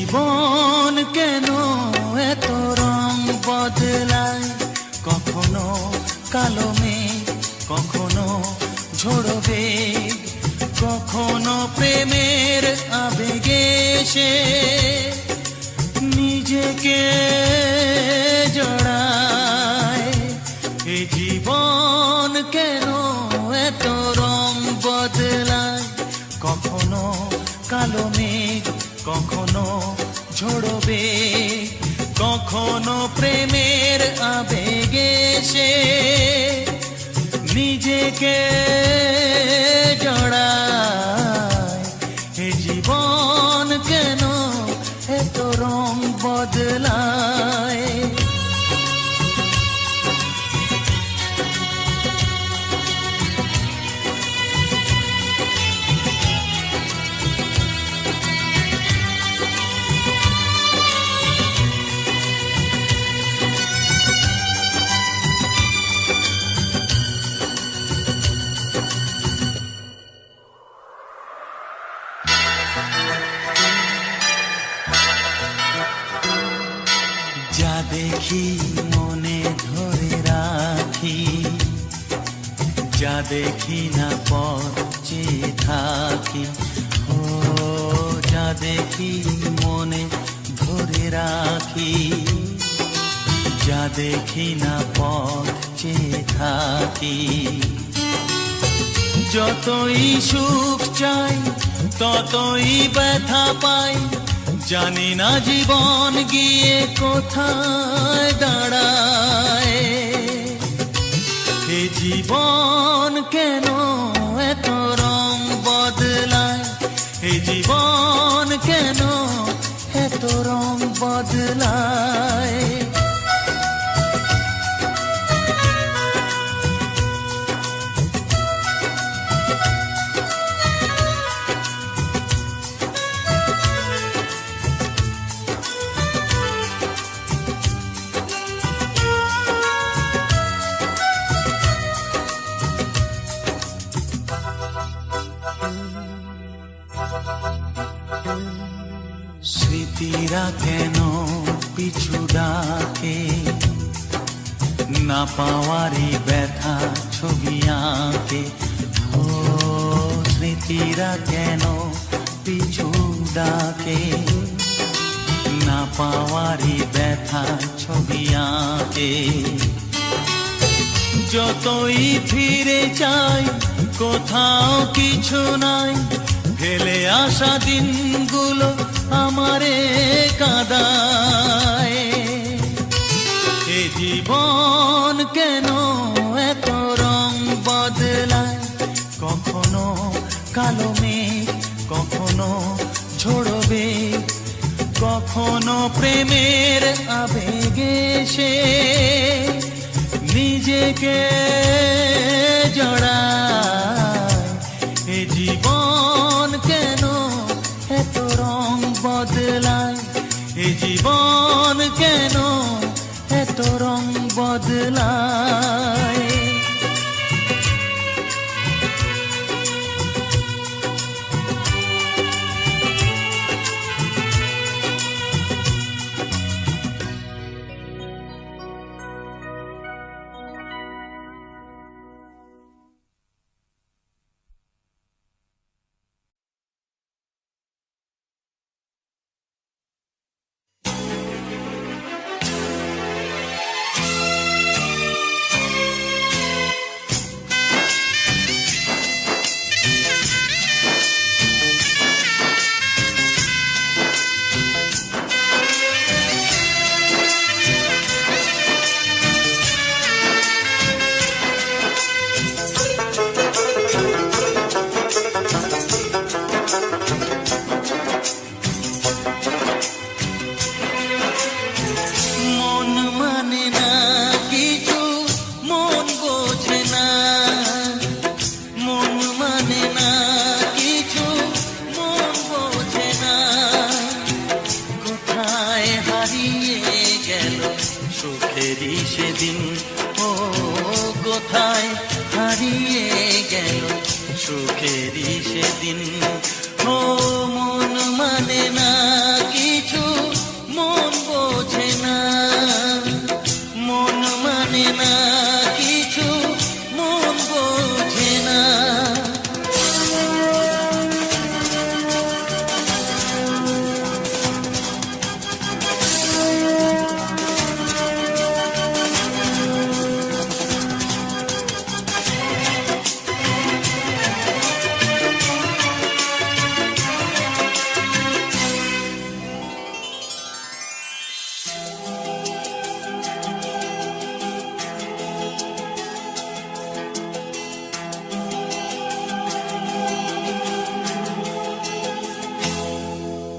জীবন কেন এত রং বদলায়, কখনো কালো মেঘ, কখনো ঝোড়ো বেগ, কখনো প্রেমের আবেগে সে নিজেকে জড়ায়। এ জীবন কেন এত রং বদলায়, কখনো কালো মেঘ, কখনো ঝোড়ো বেগ, কখনো প্রেমের আবেগে সে নিজেকে জড়ায়। এ জীবন কেন এত রং বদলায়। যা দেখি মনে ধরে রাখি, যা দেখি না পথ চেয়ে থাকি। ও যা দেখি মনে ধরে রাখি, যা দেখি না পথ চেয়ে থাকি। যতই সুখ চাই ততই ব্যথা পাই, জানি না জীবন গিয়ে কোথায় দাঁড়ায়। এ জীবন কেন এত রং বদলায়, এ জীবন কেন এত রং বদলায়। স্মৃতিরা কেন পিছু ডাকে, না পাওয়ারই ব্যথা ছবি আঁকে। ও স্মৃতিরা কেন পিছু ডাকে, না পাওয়ারই ব্যথা ছবি আঁকে। যতই ফিরে চাই কোথাও কিছু নাই, ফেলে আসা দিনগুলো আমারে কাঁদায়। এ জীবন কেন এত রং বদলায়, কখনো কালো মেঘ, কখনো ঝোড়ো বেগ, কখনো প্রেমের আবেগে সে নিজেকে জড়ায়। এ জীবন কেন এত রং বদলায়, এ জীবন কেন এত রং বদলায়। সুখেরই সেদিন ও কোথায় হারিয়ে গেল সুখেরই সেদিন ও মন মানে না কিছু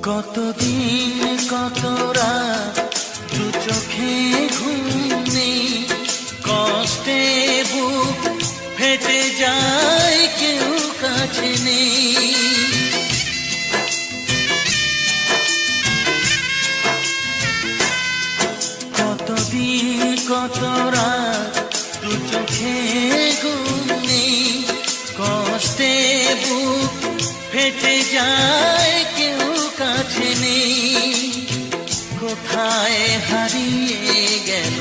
কতদিন কত রাত দু চোখে ঘুম নেই, কষ্টে বুক ফেটে যায় কেউ কাছে নেই। কতদিন কত রাত দু চোখে ঘুম নেই, কষ্টে বুক ফেটে যায় কেউ কাছে নেই। কোথায় হারিয়ে গেল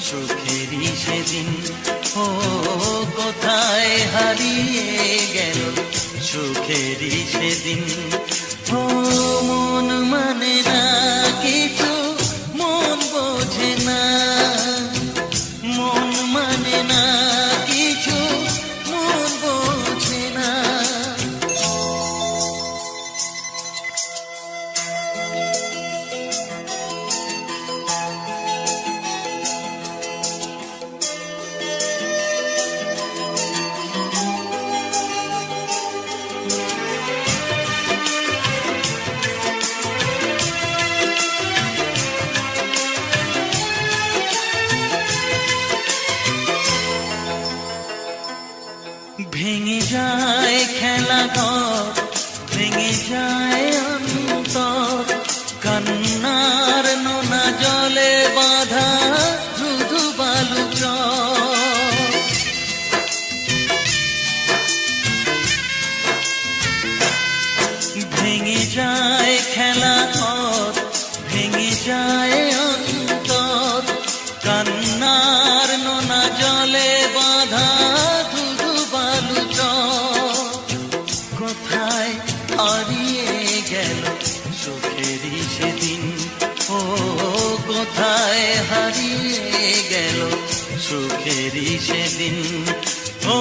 সুখেরই সেদিন, ও কোথায় হারিয়ে গেল সুখেরই সেদিন। ও মন মানে না কিছু, মন বোঝে না, মন মানে না কিছু, মন বোঝে না। ভেঙে যায় খেলা ঘর, ভেঙে যায় অন্তর, কান্নার নোনা জলে বাঁধা ধুধু বালু চর। ভেঙে যায় খেলা ঘর, ভেঙে যায় অন্তর, কান্নার নোনা জলে বাঁধা কোথায় হারিয়ে গেল সুখেরই সেদিন, ও কোথায় হারিয়ে গেল সুখেরই সেদিন। ও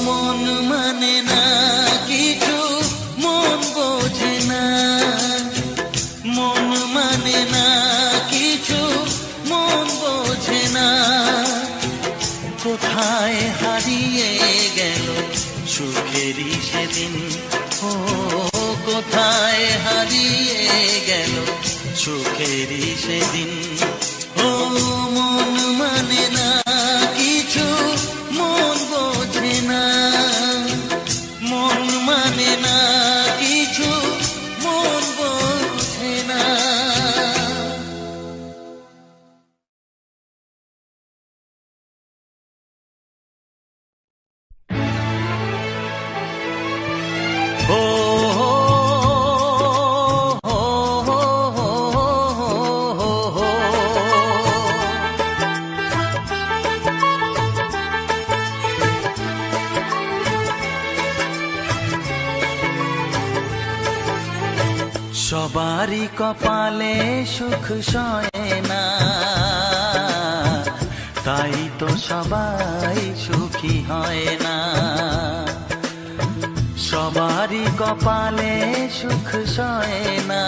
মন মানে না কিছু, মন বোঝে না, মন মানে না কিছু, মন বোঝে না। কোথায় হারিয়ে গেল সুখেরই সেদিন, ও কোথায় হারিয়ে গেল সুখেরই সেদিন। ও মন মানে না কিছু, মন বোঝে না, মন মানে না কিছু, মন বোঝে না। সবারই কপালে সুখ সয় না, তাই তো সবাই সুখী হয় না। সবারই কপালে সুখ সয় না,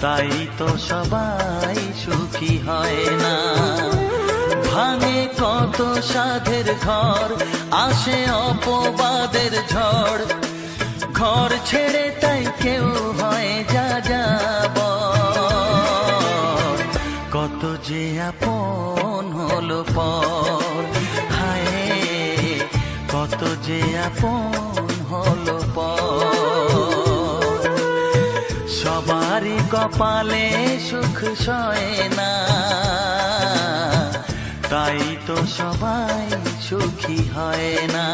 তাই তো সবাই সুখী হয় না। ভাঙে কত সাধের ঘর, আসে অপবাদের ঝড়, ঘর ছেড়ে তাই কেউ হয় যা যাব। কত যে আপন হলো পর, হায় কত যে আপন হলো পর। সবারই কপালে সুখ সয় না, তাই তো সবাই সুখী হয় না।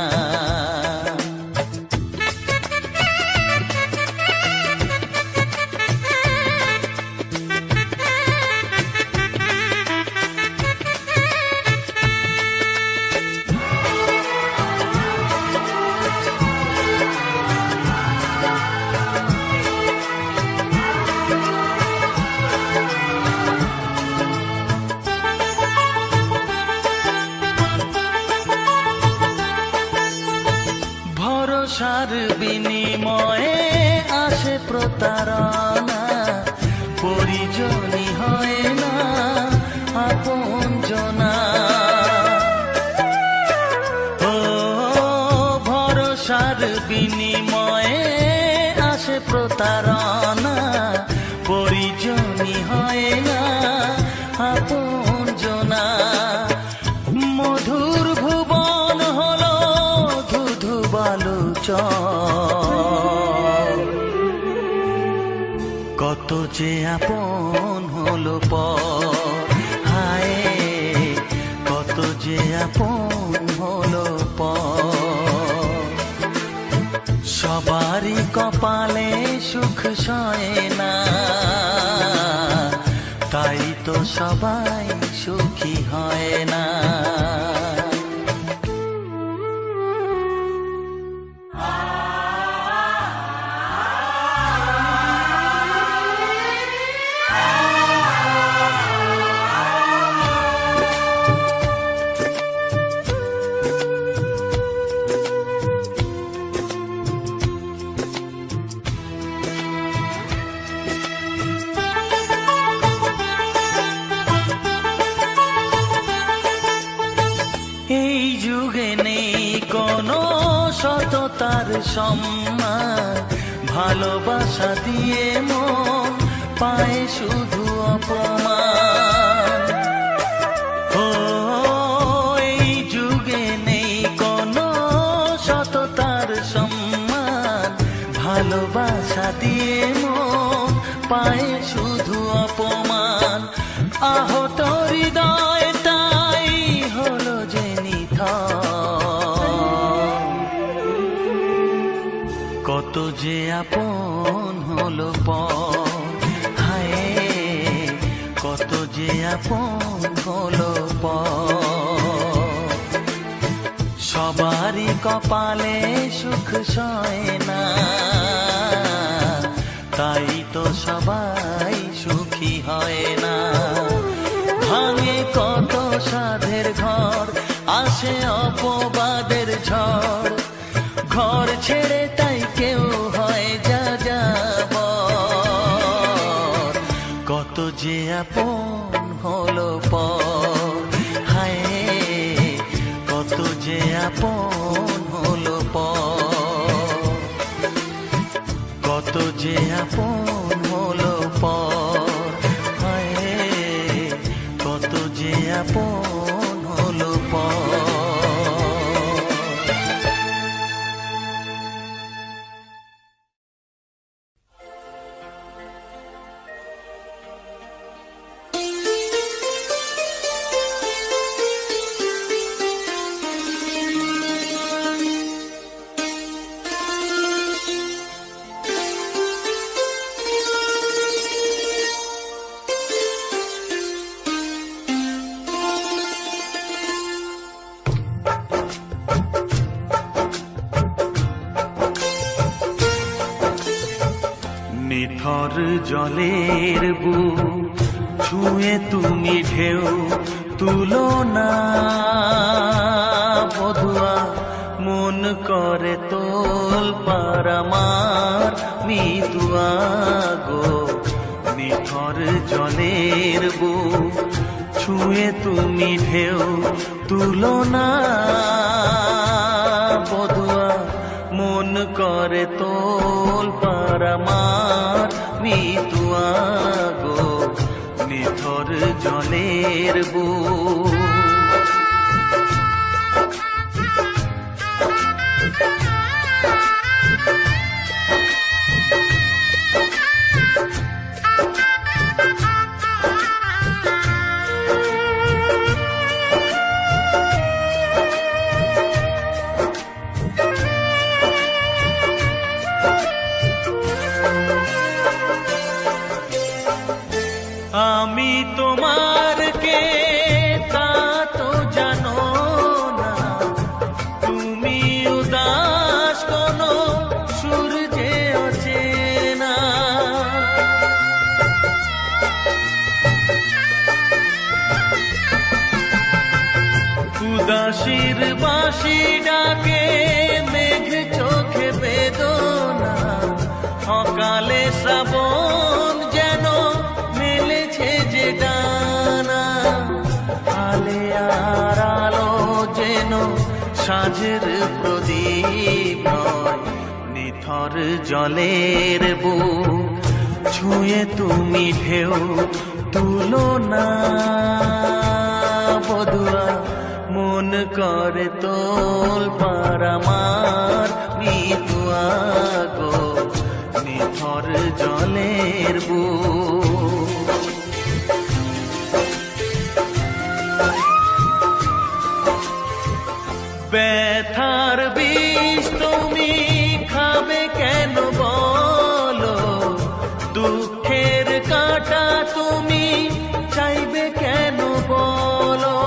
ভরসার বিনিময়ে আসে প্রতারণা, পরিজনই হয় না আপনজনা। ও ভরসার বিনিময়ে আসে প্রতারণা, চল। কত যে আপন হলো পর, হায় কত যে আপন হলো পর। সবারই কপালে সুখ সয় না, তাই তো সবাই সুখী হয় না। এই যুগে নেই কোনো সততার সম্মান, ভালোবাসা দিয়ে মন পায় শুধু অপমান। ও এই যুগে নেই কোনো সততার সম্মান, ভালোবাসা দিয়ে মন পায় শুধু অপমান। আহত হৃদয়টাই হলো যে কত যে আপন হলো পর, হায় কত যে আপন হলো পর। সবারই কপালে সুখ সয় না, তাই তো সবাই সুখী হয় না। ভাঙে কত সাধের ঘর, আসে অপবাদের ঝড়, ঘর ছেড়ে তাই কেউ হয় যা যাবর। কত যে আপন হলো পর, হায় কত যে আপন হলো পর। কত যে আপন হলো পর, হায় কত যে আপন হলো পর। নিথর জলের বুক ছুঁয়ে তুমি ঢেউ তুলো না, বধুয়া মন করে তোল পার আমার মিতুয়া গো। নিথর জলের বুক ছুঁয়ে তুমি ঢেউ তুলো না, বধুয়া মন করে তোল পার আমার মিতুয়া গো। নিথর জলের বুক আমি তোমার কে তা তো জানো না, তুমি উদাস কোনো সূর্যে অচেনা। উদাসীর বাঁশি ডাকে মেঘ চোখে বেদনা, অকালে শ্রাবণ যেন মেলেছে যে ডানা। আলে আর আলো যেন সাঁঝের প্রদীপ নয়, নিথর জলের বুক ছুঁয়ে তুমি ঢেউ তুলো না, বধুয়া মন করে তোল পার আমার মিতুয়া গো নিথর জলের বুক। ব্যথার বিষ তুমি খাবে কেন বলো, দুঃখের কাঁটা তুমি চাইবে কেন বলো।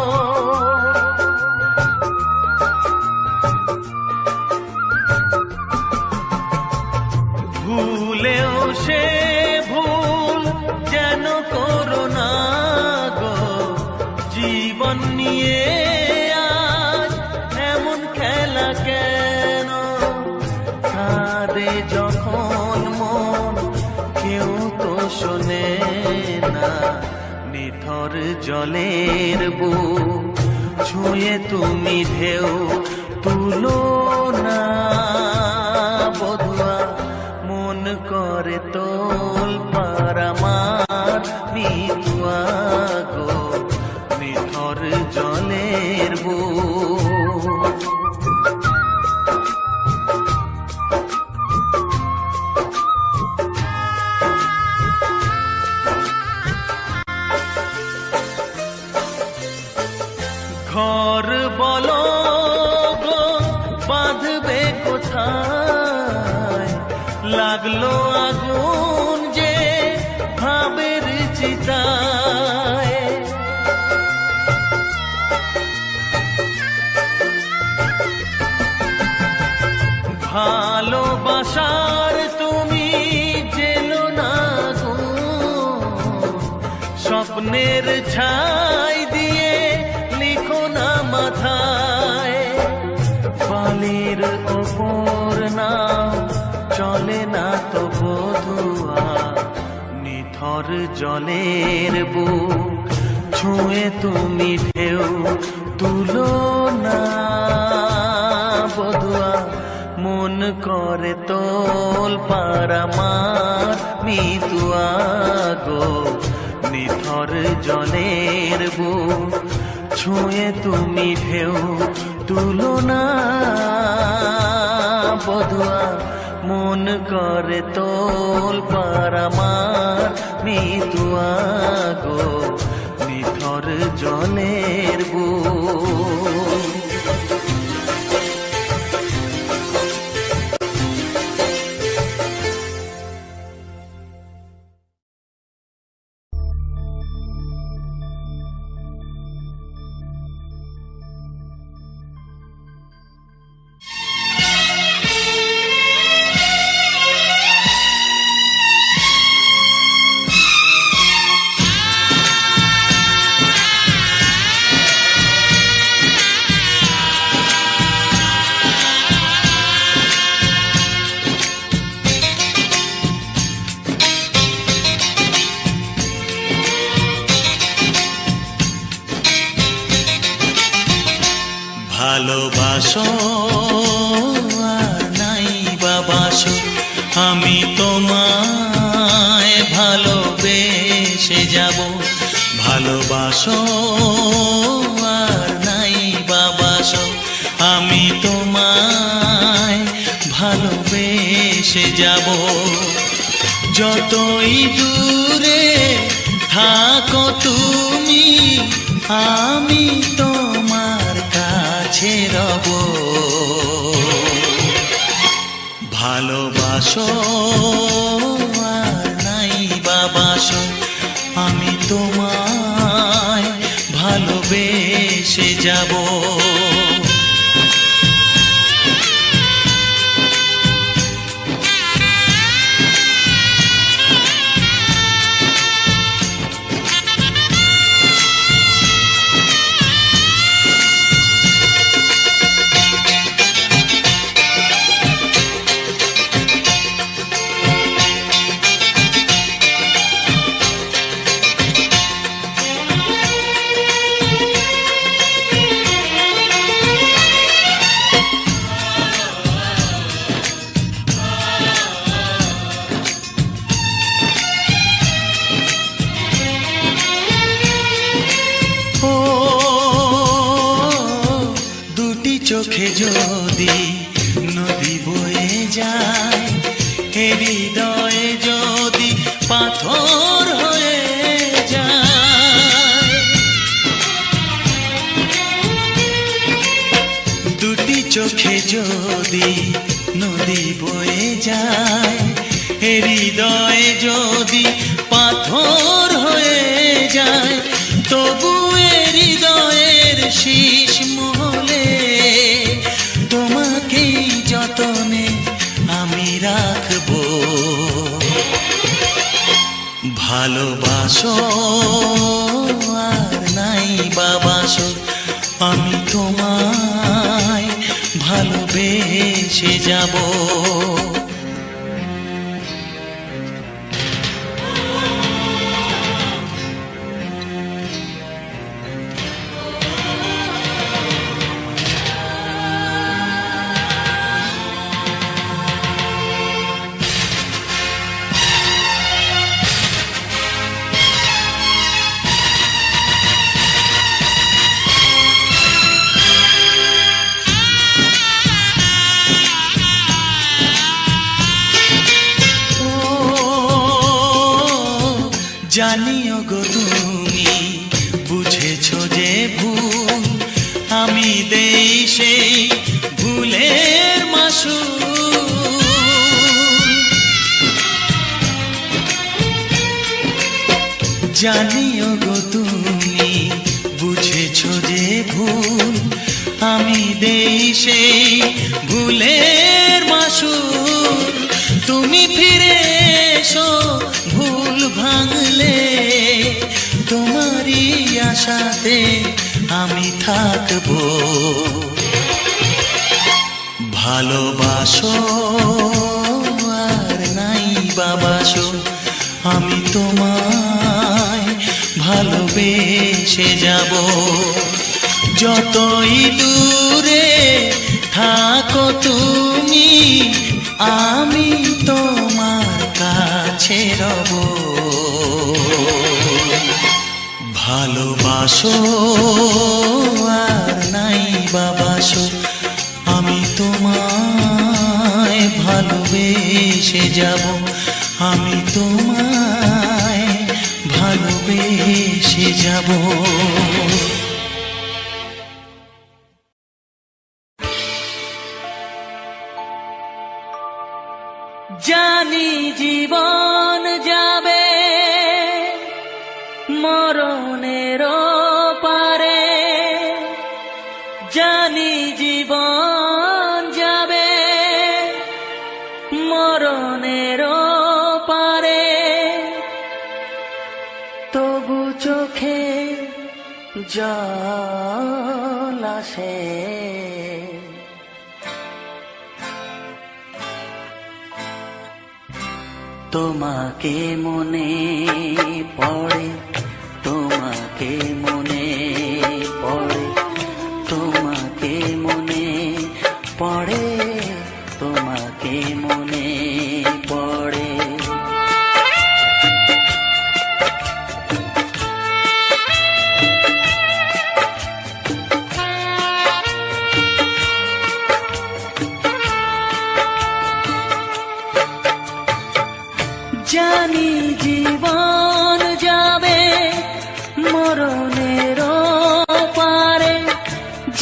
ভুলেও সে ভুল যেন করো না গো, জীবন নিয়ে আজ এমন খেলা কেন। কাঁদে যখন মন কেউ তো শোনে না, নিথর জলের বুক ছুঁয়ে তুমি ঢেউ তুলো না। বধুয়া মন করে তোল পার আমার মিতুয়া গো নিথর জলের বুক। ঘর বলো গো বাঁধবে কোথায়, লাগলো আগুন যে ভাবের চিতায়। ভালোবাসার তুমি জেলো না গো, স্বপ্নের ছাই দিয়ে লিখো না মাথায়। বালির ওপর না চলে না তো বধুয়া, নিথর জলের বুক ছুঁয়ে তুমি ঢেউ তুলো না। বধুয়া মন করে তোল পার আমার মিতুয়া গো নিথর জলের বুক ছুঁয়ে তুমি ঢেউ তুলো না। বধুয়া মন করে তোল পার আমার মিতুয়া গো নিথর জলের বুক। ভালোবাসো আর নাই বাবাসো, আমি তোমায় ভালোবেসে যাব। ভালোবাসো আর নাই বাবাসো, আমি তোমায় ভালোবেসে যাব। যতই দূরে থাকো তুমি, আমি তোমার কাছে রব। ভালোবাসো আর নাই বাবাসো, আমি তোমায় ভালোবেসে যাব। চোখে যদি নদী বয়ে যায়, হৃদয়ে যদি পাথর হয়ে যায়, দুটি চোখে যদি নদী বয়ে যায়, হৃদয়ে যদি পাথর হয়ে যায়, তবু হৃদয়ের শীষ মহলে তোমাকেই যতনে আমি রাখবো। ভালোবাসো আর নাই বাবাসো, আমি তোমায় ভালোবেসে যাব। জানিও গো তুমি বুঝেছো যে ভুল, আমি দেই সেই ভুলের মাসুল। জানিও গো তুমি বুঝেছো যে ভুল, আমি দেই সেই ভুলের মাসুল। তুমি ফিরে এসো ভুল ভাঙলে, তোমারই আশাতে আমি থাকবো। ভালোবাসো আর নাই বাবাসো, আমি তোমায় ভালোবেসে যাব। যতই দূরে থাকো তুমি, আমি তোমার কাছে রব। ভালোবাসো আর নাই বাবাসো, আমি তোমায় ভালোবেসে যাব। আমি তোমায় ভালোবেসে যাব। জানি জীবন যাবে মরণের পারে, জানি জীবন যাবে মরণের পারে, তবু চোখে জল আসে। তোমাকে মনে পড়ে, তোমাকে মনে পড়ে, তোমাকে মনে পড়ে, তোমাকে মনে পড়ে। জানি জীবন যাবে মরণের পারে,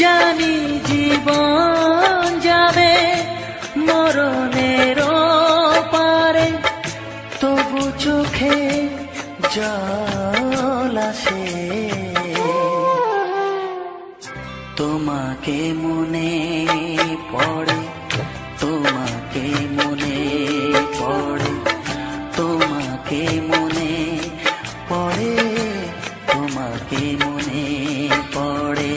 জানি জীবন যাবে মরণের পারে, তবু চোখে জল আসে। তোমাকে মনে পড়ে, তোমাকে মনে পড়ে, তোমাকে মনে পড়ে, তোমাকে মনে পড়ে।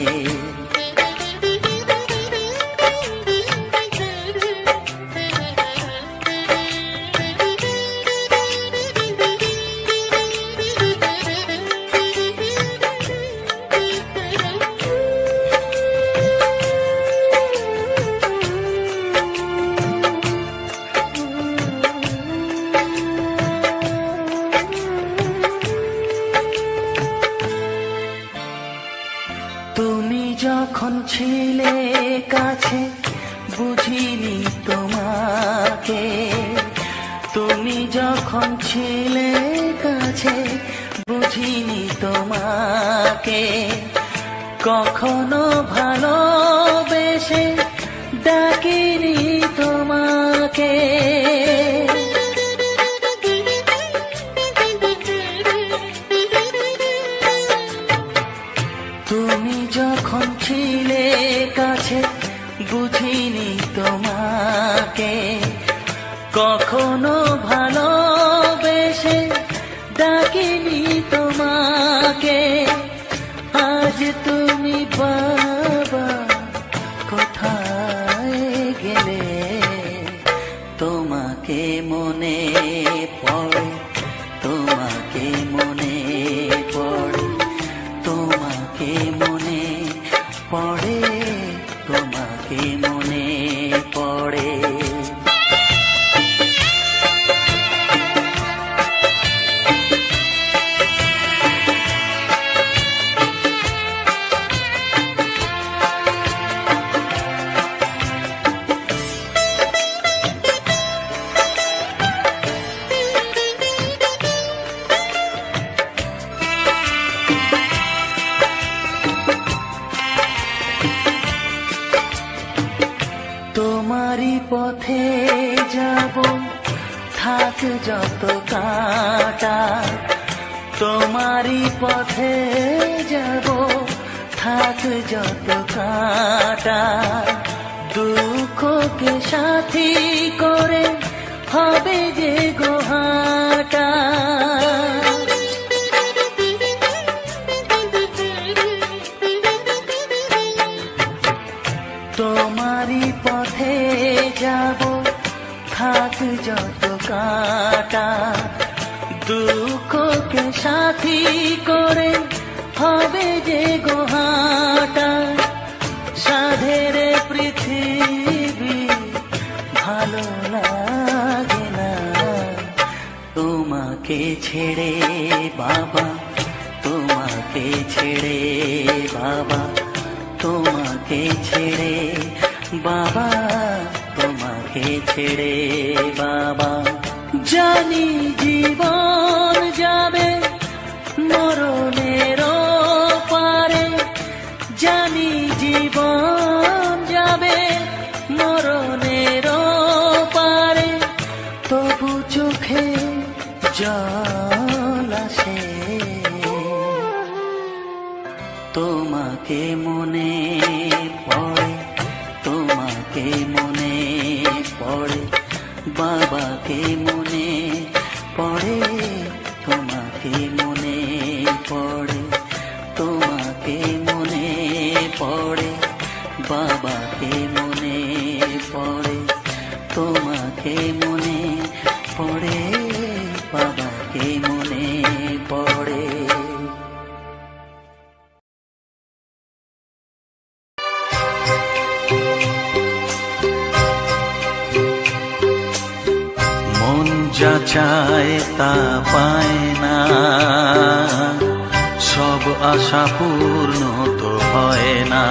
তুমি যখন ছিলে কাছে, বুঝিনি তোমার তোমাকে। তুমি যখন ছিলে কাছে বুঝিনি তোমাকে, কখনো ভালোবেসে ডাকিনি তোমাকে। তুমি যখন ছিলে কাছে বুঝিনি তোমাকে, কখনো ভালোবেসে ডাকিনি তোমাকে। আজ তুমি বাবা কোথায় গেলে, তোমাকে মনে পড়ে, তোমাকে মনে পড়ে, তোমাকে মনে পড়ে, তোমাকে মনে পড়ে। তোমারই পথে যাব থাক যত কাঁটা, তোমারই পথে যাব থাক যত কাঁটা। দুঃখকে সাথী করে হবে যে গোহাটা। তোমারই পথে যাব থাক যত কাঁটা, দুঃখকে সাথী করে হবে যে গোহাটা। সাধের পৃথিবী ভালো লাগে না তোমাকে ছেড়ে বাবা, তোমাকে ছেড়ে বাবা, তোমাকে ছেড়ে বাবা, তোমাকে ছেড়ে বাবা। জানি জীবন যাবে মরণের পারে, জানি জীবন যাবে মরণের পারে, তবু চোখে জল আসে তোমাকে মনে পড়ে, তোমাকে মনে পড়ে, বাবাকে মনে পড়ে, তোমাকে মনে পড়ে, তোমাকে মনে পড়ে, বাবাকে মনে পড়ে, তোমাকে মনে পড়ে, বাবাকে মনে পড়ে। যা চায় তা পায় না, সব আশা পূর্ণ তো হয় না।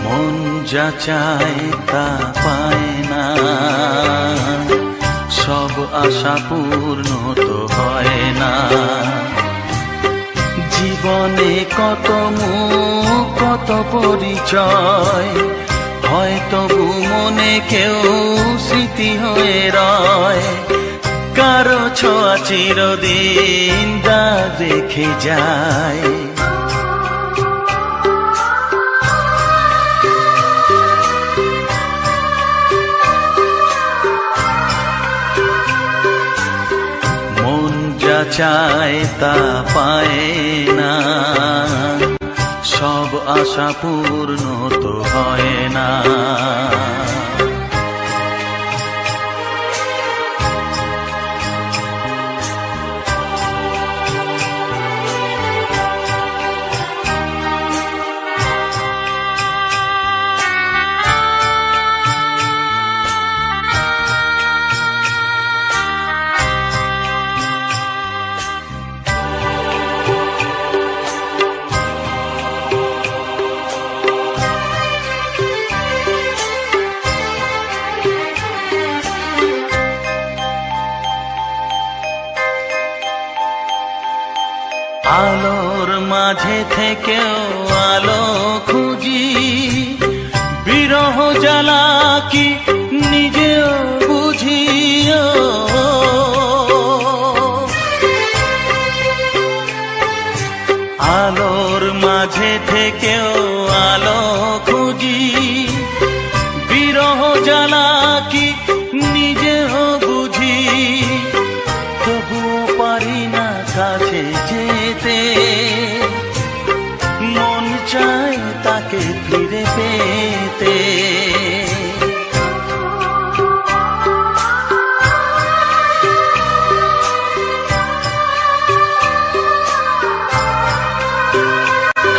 মন যা চায় তা পায় না, সব আশা পূর্ণ তো হয় না। জীবনে কত মুখ কত পরিচয়, হয়তো মনে কেউ স্মৃতি হয়ে রয়। কারো ছোঁয়া চিরদিন দাগ রেখে যায়। মন যা চায় তা পায় না, সব আশা পূর্ণ তো হয় না। আলোর মাঝে থেকেও আলো খুঁজি, বিরহ জ্বালা কি নিজেও বুঝিও। আলোর মাঝে থেকেও আলো খুঁজি, বিরহ জ্বালা কি নিজেও বুঝি। তবুও পারি না কাছে যেতে, মন চায় তাকে ফিরে পেতে।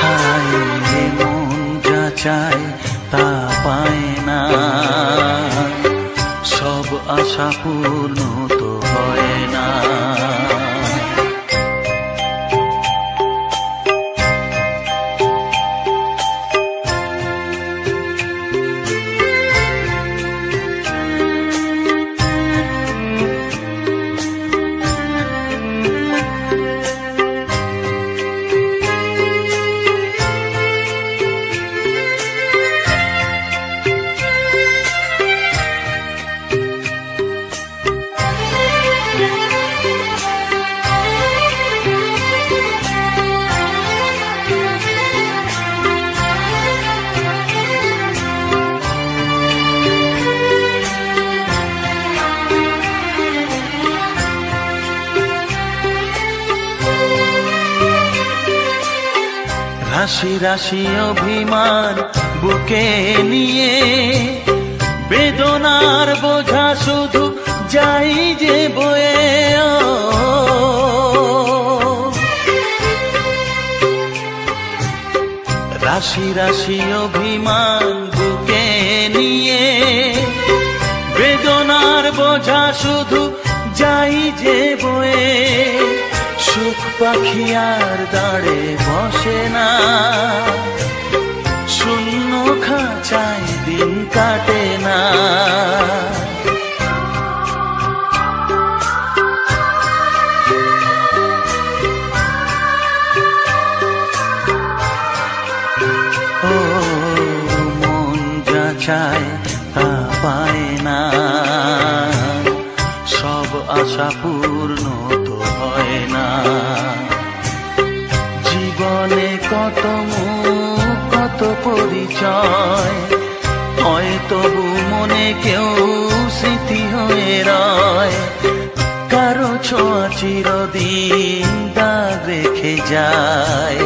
হায় মন যা চায় তা পায় না, সব আশা পূর্ণ তো হয় না। রাশি রাশি অভিমান বুকে নিয়ে, বেদনার বোঝা শুধু যাই যে বয়ে। রাশি রাশি অভিমান বুকে নিয়ে, বেদনার বোঝা শুধু যাই যে বয়ে। সুখ পাখি আর দাঁড়ে বসে না, শূন্য খাঁচায় দিন কাটে না। ও মন যা চায় তা পায় না, সব আশা পূর্ণ তো হয় না। জীবনে কত মুখ কত পরিচয়, হয় তবু মনে কেউ স্মৃতি হয়ে রয়। কারো ছোঁয়া চিরদিন দাগ রেখে যায়।